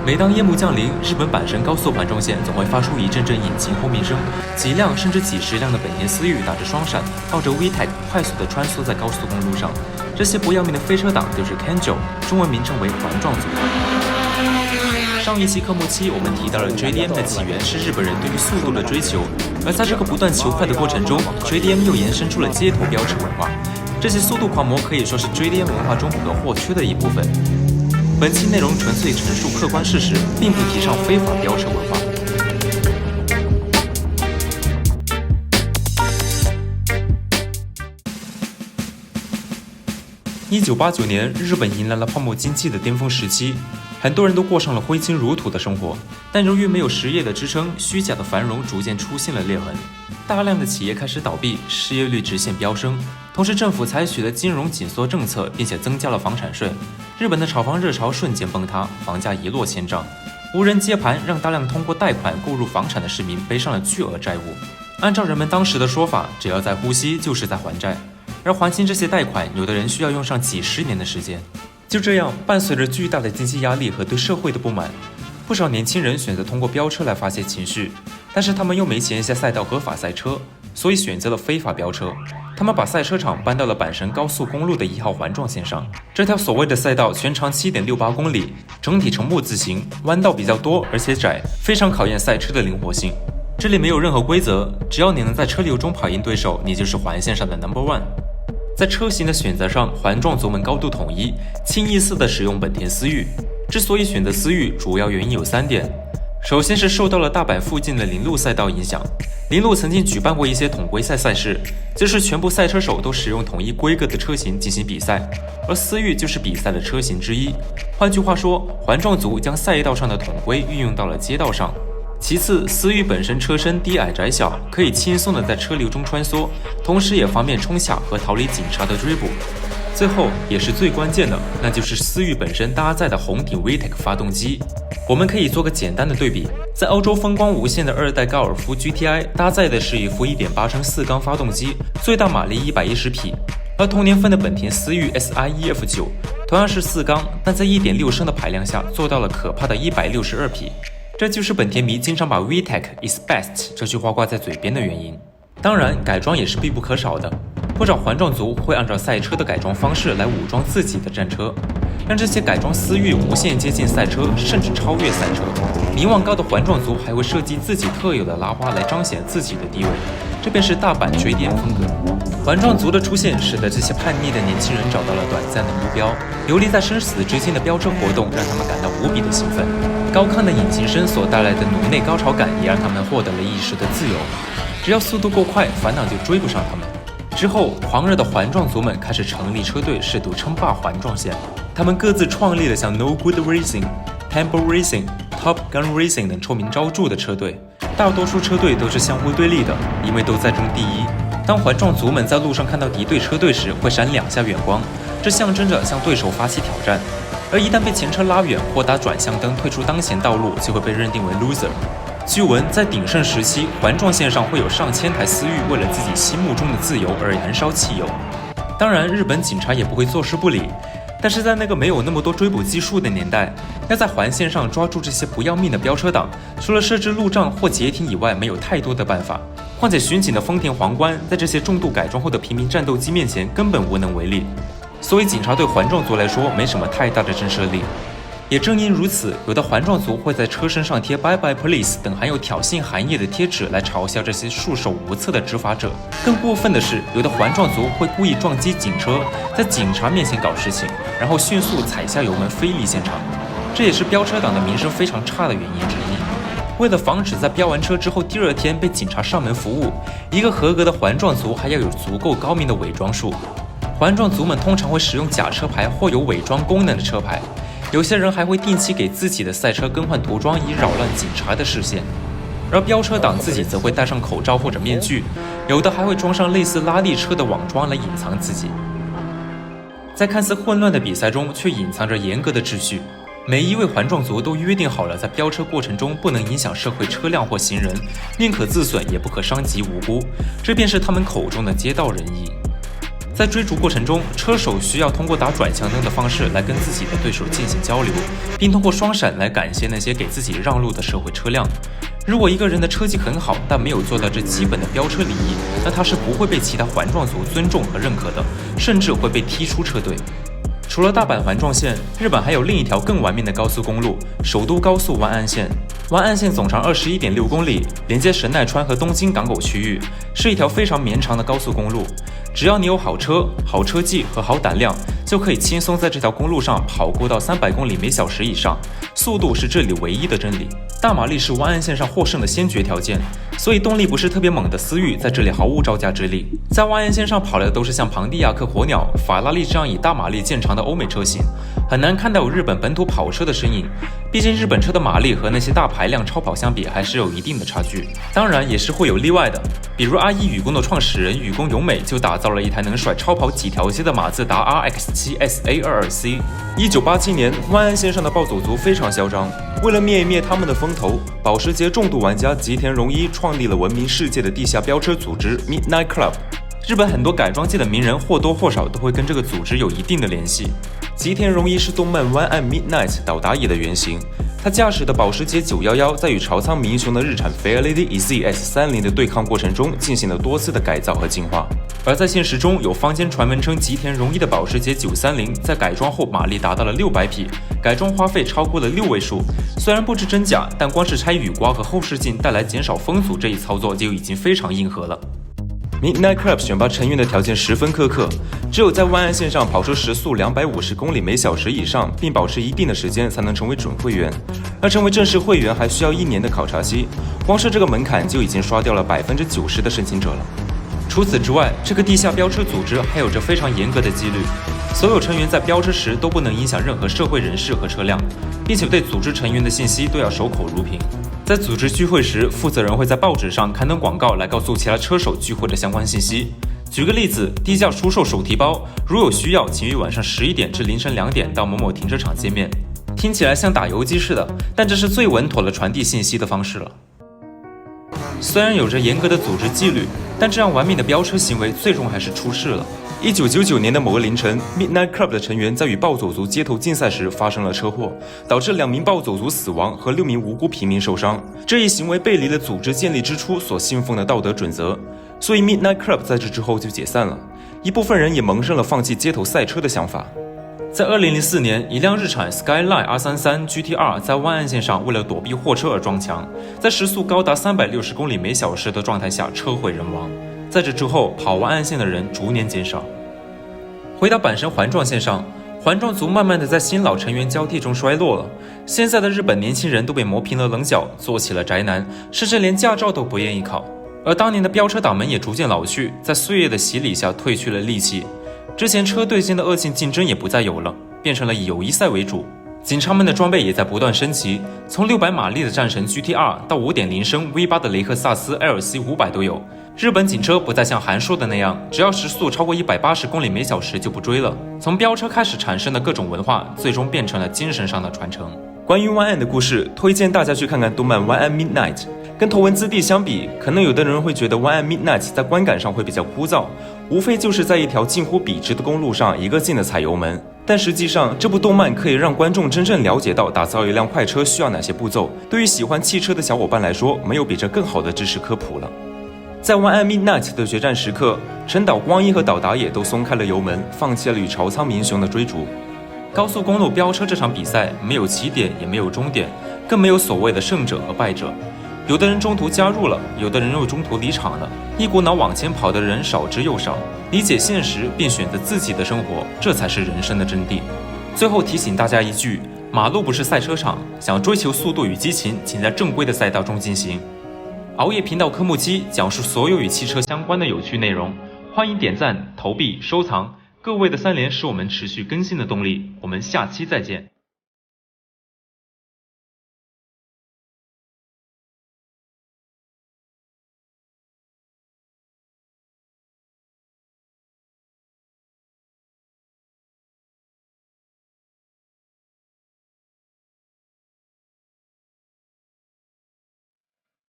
每当夜幕降临，日本阪神高速环状线总会发出一阵阵引擎轰鸣声，几辆甚至几十辆的本田思域打着双闪，靠着 VTEC 快速地穿梭在高速公路上。这些不要命的飞车党就是 Kenjo， 中文名称为环状族。上一期科目7，我们提到了 JDM 的起源是日本人对于速度的追求，而在这个不断求快的过程中 ，JDM 又延伸出了街头飙车文化。这些速度狂魔可以说是 JDM 文化中不可或缺的一部分。本期内容纯粹陈述客观事实，并不提倡非法飙车文化。1989年，日本迎来了泡沫经济的巅峰时期，很多人都过上了挥金如土的生活。但由于没有实业的支撑，虚假的繁荣逐渐出现了裂痕，大量的企业开始倒闭，失业率直线飙升。同时，政府采取了金融紧缩政策，并且增加了房产税。日本的炒房热潮瞬间崩塌，房价一落千丈。无人接盘，让大量通过贷款购入房产的市民背上了巨额债务。按照人们当时的说法，只要在呼吸，就是在还债。而还清这些贷款，有的人需要用上几十年的时间。就这样，伴随着巨大的经济压力和对社会的不满，不少年轻人选择通过飙车来发泄情绪，但是他们又没钱下赛道合法赛车，所以选择了非法飙车。他们把赛车场搬到了阪神高速公路的1号环状线上。这条所谓的赛道全长7.68公里，整体呈木字形，弯道比较多而且窄，非常考验赛车的灵活性。这里没有任何规则，只要你能在车流中跑赢对手，你就是环线上的 No.1。在车型的选择上，环状族们高度统一，清一色地使用本田思域。之所以选择思域，主要原因有3点。首先是受到了大阪附近的铃鹿赛道影响，铃鹿曾经举办过一些统规赛事，就是全部赛车手都使用统一规格的车型进行比赛，而思域就是比赛的车型之一。换句话说，环状族将赛道上的统规运用到了街道上。其次，思域本身车身低矮窄小，可以轻松地在车流中穿梭，同时也方便冲卡和逃离警察的追捕。最后也是最关键的，那就是思域本身搭载的红顶 VTEC 发动机。我们可以做个简单的对比，在欧洲风光无限的2代高尔夫 GTI 搭载的是一副 1.8 升4缸发动机，最大马力110匹，而同年份的本田思域 SIEF9 同样是4缸，但在 1.6 升的排量下做到了可怕的162匹。这就是本田迷经常把 VTEC is best 这句话挂在嘴边的原因。当然，改装也是必不可少的。不少环状族会按照赛车的改装方式来武装自己的战车，让这些改装思域无限接近赛车，甚至超越赛车。名望高的环状族还会设计自己特有的拉花来彰显自己的地位，这便是大阪JDM风格。环状族的出现使得这些叛逆的年轻人找到了短暂的目标，游离在生死之间的飙车活动让他们感到无比的兴奋。高亢的引擎声所带来的颅内高潮感也让他们获得了一时的自由。只要速度够快，烦恼就追不上他们。之后，狂热的环状族们开始成立车队，试图称霸环状线。他们各自创立了像 No Good Racing、Temple Racing、Top Gun Racing 等臭名昭著的车队。大多数车队都是相互对立的，因为都在争第一。当环状族们在路上看到敌对车队时，会闪2下远光，这象征着向对手发起挑战。而一旦被前车拉远或打转向灯退出当前道路，就会被认定为 loser。据闻在鼎盛时期，环状线上会有上千台思域为了自己心目中的自由而燃烧汽油。当然，日本警察也不会坐视不理，但是在那个没有那么多追捕技术的年代，要在环线上抓住这些不要命的飙车党，除了设置路障或截停以外，没有太多的办法。况且巡警的丰田皇冠在这些重度改装后的平民战斗机面前根本无能为力，所以警察对环状族来说没什么太大的震慑力。也正因如此，有的环状族会在车身上贴 Bye Bye Police 等含有挑衅含义的贴纸来嘲笑这些束手无策的执法者。更过分的是，有的环状族会故意撞击警车，在警察面前搞事情，然后迅速踩下油门飞离现场。这也是飙车党的名声非常差的原因之一。为了防止在飙完车之后第2天被警察上门服务，一个合格的环状族还要有足够高明的伪装术。环状族们通常会使用假车牌或有伪装功能的车牌。有些人还会定期给自己的赛车更换涂装，以扰乱警察的视线。而飙车党自己则会戴上口罩或者面具，有的还会装上类似拉力车的网桩来隐藏自己。在看似混乱的比赛中，却隐藏着严格的秩序。每一位环状族都约定好了，在飙车过程中不能影响社会车辆或行人，宁可自损也不可伤及无辜，这便是他们口中的街道仁义。在追逐过程中，车手需要通过打转向灯的方式来跟自己的对手进行交流，并通过双闪来感谢那些给自己让路的社会车辆。如果一个人的车技很好，但没有做到这基本的飙车礼仪，那他是不会被其他环状族尊重和认可的，甚至会被踢出车队。除了大阪环状线，日本还有另一条更完美的高速公路——首都高速湾岸线。湾岸线总长21.6公里，连接神奈川和东京港口区域，是一条非常绵长的高速公路。只要你有好车、好车技和好胆量，就可以轻松在这条公路上跑过到300公里每小时以上，速度是这里唯一的真理。大马力是湾岸线上获胜的先决条件，所以动力不是特别猛的思域在这里毫无招架之力。在湾岸线上跑的都是像庞蒂亚克火鸟、法拉利这样以大马力见长的欧美车型，很难看到有日本本土跑车的身影。毕竟日本车的马力和那些大排量超跑相比还是有一定的差距，当然也是会有例外的，比如阿一宇宫的创始人宇宫永美就打造了一台能甩超跑几条街的马自达 RX-7 SA22C。1987年，湾岸线上的暴走族非常嚣张，为了灭一灭他们的风头，保时捷重度玩家吉田荣一创立了闻名世界的地下飙车组织 Midnight Club。日本很多改装界的名人或多或少都会跟这个组织有一定的联系。吉田荣一是动漫湾岸 Midnight 岛达野的原型，他驾驶的保时捷911在与朝仓明雄的日产 Fairlady EZS30的对抗过程中进行了多次的改造和进化。而在现实中，有坊间传闻称吉田荣一的保时捷930在改装后马力达到了600匹，改装花费超过了6位数。虽然不知真假，但光是拆雨刮和后视镜带来减少风阻这一操作就已经非常硬核了。Midnight Club 选拔成员的条件十分苛刻，只有在湾岸线上跑出时速250公里每小时以上，并保持一定的时间才能成为准会员。而成为正式会员还需要1年的考察期，光是这个门槛就已经刷掉了90%的申请者了。除此之外，这个地下飙车组织还有着非常严格的纪律，所有成员在飙车时都不能影响任何社会人士和车辆，并且对组织成员的信息都要守口如瓶。在组织聚会时，负责人会在报纸上刊登广告来告诉其他车手聚会的相关信息。举个例子，低价出售手提包，如有需要，请于晚上11点至凌晨2点到某某停车场见面。听起来像打游击似的，但这是最稳妥的传递信息的方式了。虽然有着严格的组织纪律，但这样完美的飙车行为最终还是出事了。1999年的某个凌晨 ，Midnight Club 的成员在与暴走族街头竞赛时发生了车祸，导致2名暴走族死亡和6名无辜平民受伤。这一行为背离了组织建立之初所信奉的道德准则，所以 Midnight Club 在这之后就解散了。一部分人也萌生了放弃街头赛车的想法。在2004年，一辆日产 Skyline R33 GT2 在湾岸线上为了躲避货车而撞墙，在时速高达360公里每小时的状态下车毁人亡。在这之后，跑湾岸线的人逐年减少。回到阪神环状线上，环状族慢慢的在新老成员交替中衰落了。现在的日本年轻人都被磨平了棱角，做起了宅男，甚至连驾照都不愿意考。而当年的飙车党们也逐渐老去，在岁月的洗礼下褪去了戾气。之前车队间的恶性竞争也不再有了，变成了以友谊赛为主。警察们的装备也在不断升级，从600马力的战神 GT2 到 5.0 升 V8 的雷克萨斯 LC500 都有。日本警车不再像韩说的那样，只要时速超过180公里每小时就不追了。从飙车开始产生的各种文化，最终变成了精神上的传承。关于湾岸的故事，推荐大家去看看动漫《湾岸 Midnight》。跟头文字 D 相比，可能有的人会觉得湾岸 Midnight 在观感上会比较枯燥，无非就是在一条近乎笔直的公路上一个劲的踩油门。但实际上，这部动漫可以让观众真正了解到打造一辆快车需要哪些步骤。对于喜欢汽车的小伙伴来说，没有比这更好的知识科普了。在湾岸 Midnight 的决战时刻，陈岛光一和岛达也都松开了油门，放弃了与朝仓明雄的追逐。高速公路飙车这场比赛没有起点，也没有终点，更没有所谓的胜者和败者。有的人中途加入了，有的人又中途离场了，一股脑往前跑的人少之又少。理解现实并选择自己的生活，这才是人生的真谛。最后提醒大家一句，马路不是赛车场，想追求速度与激情，请在正规的赛道中进行。熬夜频道科目7讲述所有与汽车相关的有趣内容，欢迎点赞、投币、收藏，各位的3连是我们持续更新的动力。我们下期再见。